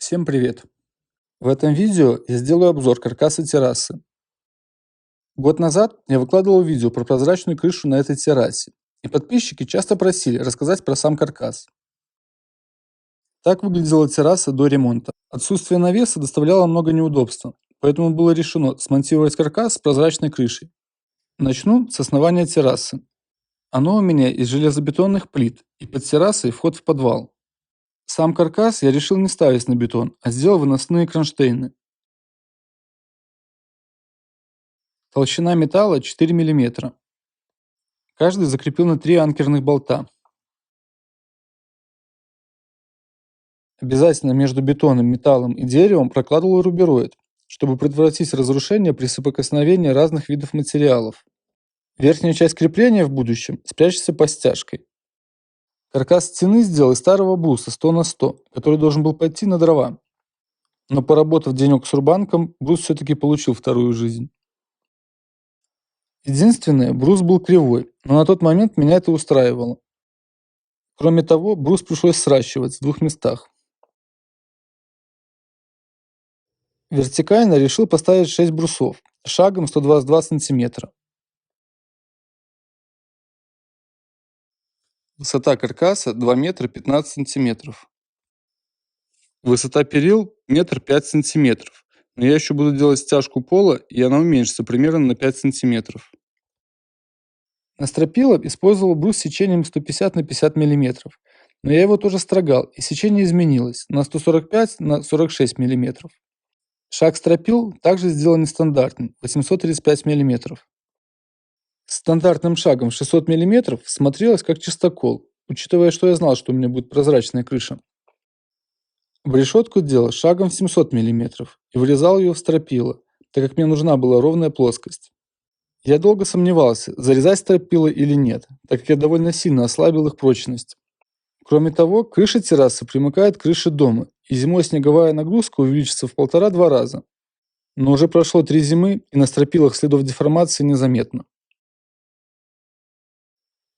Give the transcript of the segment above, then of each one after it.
Всем привет! В этом видео я сделаю обзор каркаса террасы. Год назад я выкладывал видео про прозрачную крышу на этой террасе, и подписчики часто просили рассказать про сам каркас. Так выглядела терраса до ремонта. Отсутствие навеса доставляло много неудобств, поэтому было решено смонтировать каркас с прозрачной крышей. Начну с основания террасы. Оно у меня из железобетонных плит, и под террасой вход в подвал. Сам каркас я решил не ставить на бетон, а сделал выносные кронштейны. Толщина металла 4 мм. Каждый закрепил на 3 анкерных болта. Обязательно между бетоном, металлом и деревом прокладывал рубероид, чтобы предотвратить разрушение при соприкосновении разных видов материалов. Верхняя часть крепления в будущем спрячется под стяжкой. Каркас стены сделал из старого бруса 100 на 100, который должен был пойти на дрова. Но поработав денек с рубанком, брус все-таки получил вторую жизнь. Единственное, брус был кривой, но на тот момент меня это устраивало. Кроме того, брус пришлось сращивать в двух местах. Вертикально решил поставить 6 брусов, шагом 122 см. Высота каркаса 2 метра 15 сантиметров. Высота перил 1,5 сантиметров. Но я еще буду делать стяжку пола, и она уменьшится примерно на 5 сантиметров. На стропила использовал брус с сечением 150 на 50 миллиметров, но я его тоже строгал, и сечение изменилось на 145 на 46 миллиметров. Шаг стропил также сделан нестандартным, 835 миллиметров. Стандартным шагом в 600 миллиметров смотрелось как чистокол, учитывая, что я знал, что у меня будет прозрачная крыша. В решетку делал шагом в 700 миллиметров и вырезал ее в стропила, так как мне нужна была ровная плоскость. Я долго сомневался, зарезать стропила или нет, так как я довольно сильно ослабил их прочность. Кроме того, крыша террасы примыкает к крыше дома, и зимой снеговая нагрузка увеличится в 1,5–2 раза. Но уже прошло 3 зимы, и на стропилах следов деформации незаметно.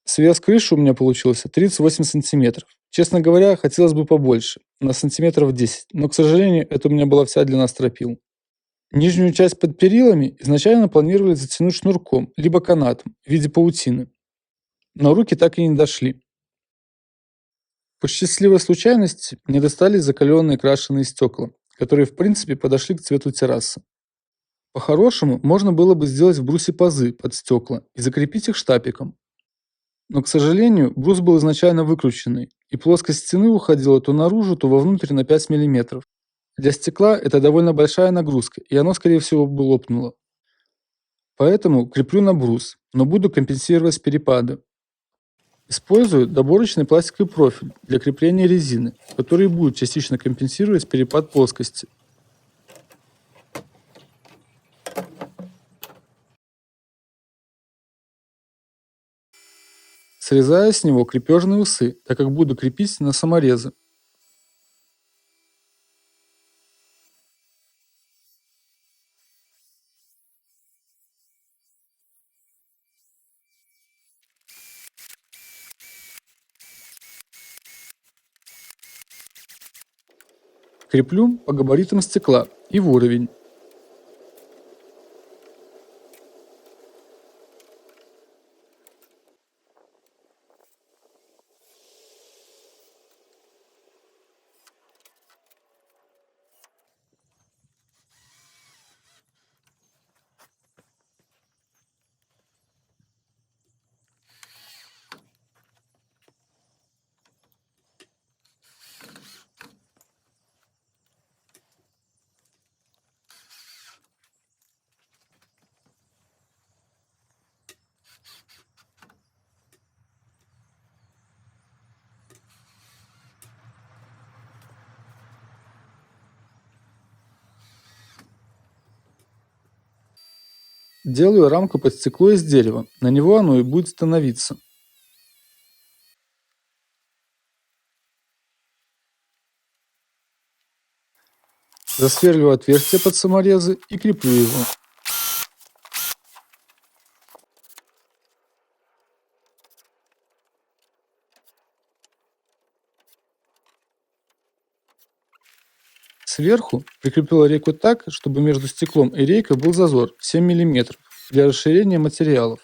Свес крыши у меня получился 38 сантиметров. Честно говоря, хотелось бы побольше, на сантиметров 10, но, к сожалению, это у меня была вся длина стропил. Нижнюю часть под перилами изначально планировали затянуть шнурком, либо канатом, в виде паутины. Но руки так и не дошли. По счастливой случайности мне достались закаленные крашеные стекла, которые в принципе подошли к цвету террасы. По-хорошему, можно было бы сделать в брусе пазы под стекла и закрепить их штапиком. Но, к сожалению, брус был изначально выкрученный, и плоскость стены уходила то наружу, то вовнутрь на 5 мм. Для стекла это довольно большая нагрузка, и оно, скорее всего, бы лопнуло. Поэтому креплю на брус, но буду компенсировать перепады. Использую доборочный пластиковый профиль для крепления резины, который будет частично компенсировать перепад плоскости. Срезаю с него крепежные усы, так как буду крепить на саморезы. Креплю по габаритам стекла и в уровень. Делаю рамку под стекло из дерева, на него оно и будет становиться. Засверливаю отверстие под саморезы и креплю его. Сверху прикрепила рейку так, чтобы между стеклом и рейкой был зазор в 7 мм для расширения материалов.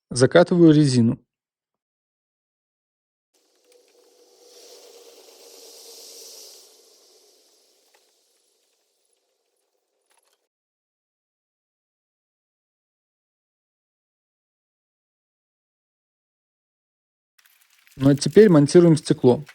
Закатываю резину. Ну а теперь монтируем стекло.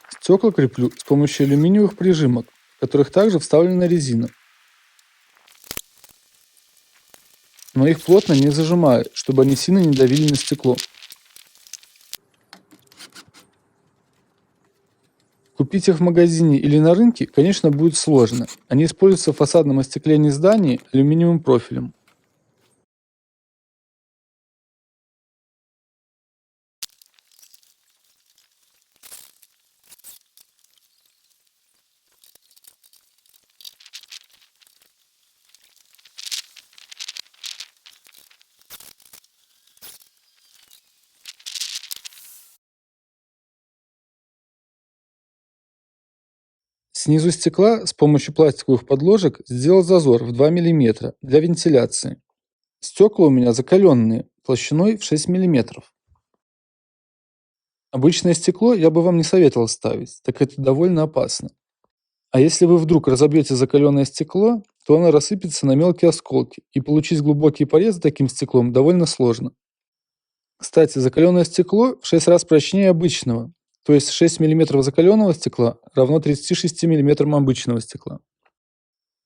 Стекла креплю с помощью алюминиевых прижимок, в которых также вставлена резина. Но их плотно не зажимаю, чтобы они сильно не давили на стекло. Купить их в магазине или на рынке, конечно, будет сложно. Они используются в фасадном остеклении зданий алюминиевым профилем. Снизу стекла с помощью пластиковых подложек сделал зазор в 2 мм для вентиляции. Стекла у меня закаленные, толщиной в 6 мм. Обычное стекло я бы вам не советовал ставить, так это довольно опасно. А если вы вдруг разобьете закаленное стекло, то оно рассыпется на мелкие осколки, и получить глубокий порез таким стеклом довольно сложно. Кстати, закаленное стекло в 6 раз прочнее обычного, то есть 6 мм закаленного стекла равно 36 мм обычного стекла.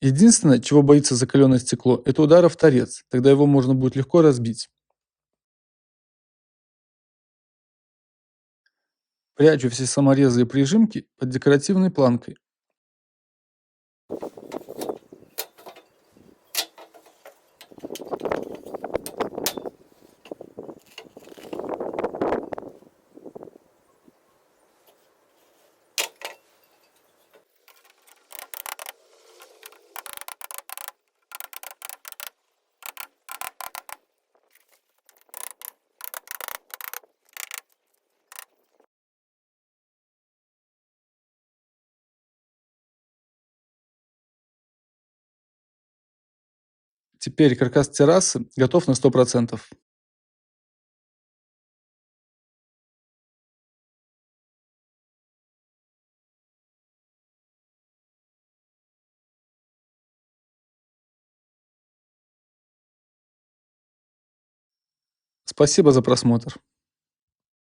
Единственное, чего боится закаленное стекло, это удара в торец, тогда его можно будет легко разбить. Прячу все саморезы и прижимки под декоративной планкой. Теперь каркас террасы готов на 100%. Спасибо за просмотр.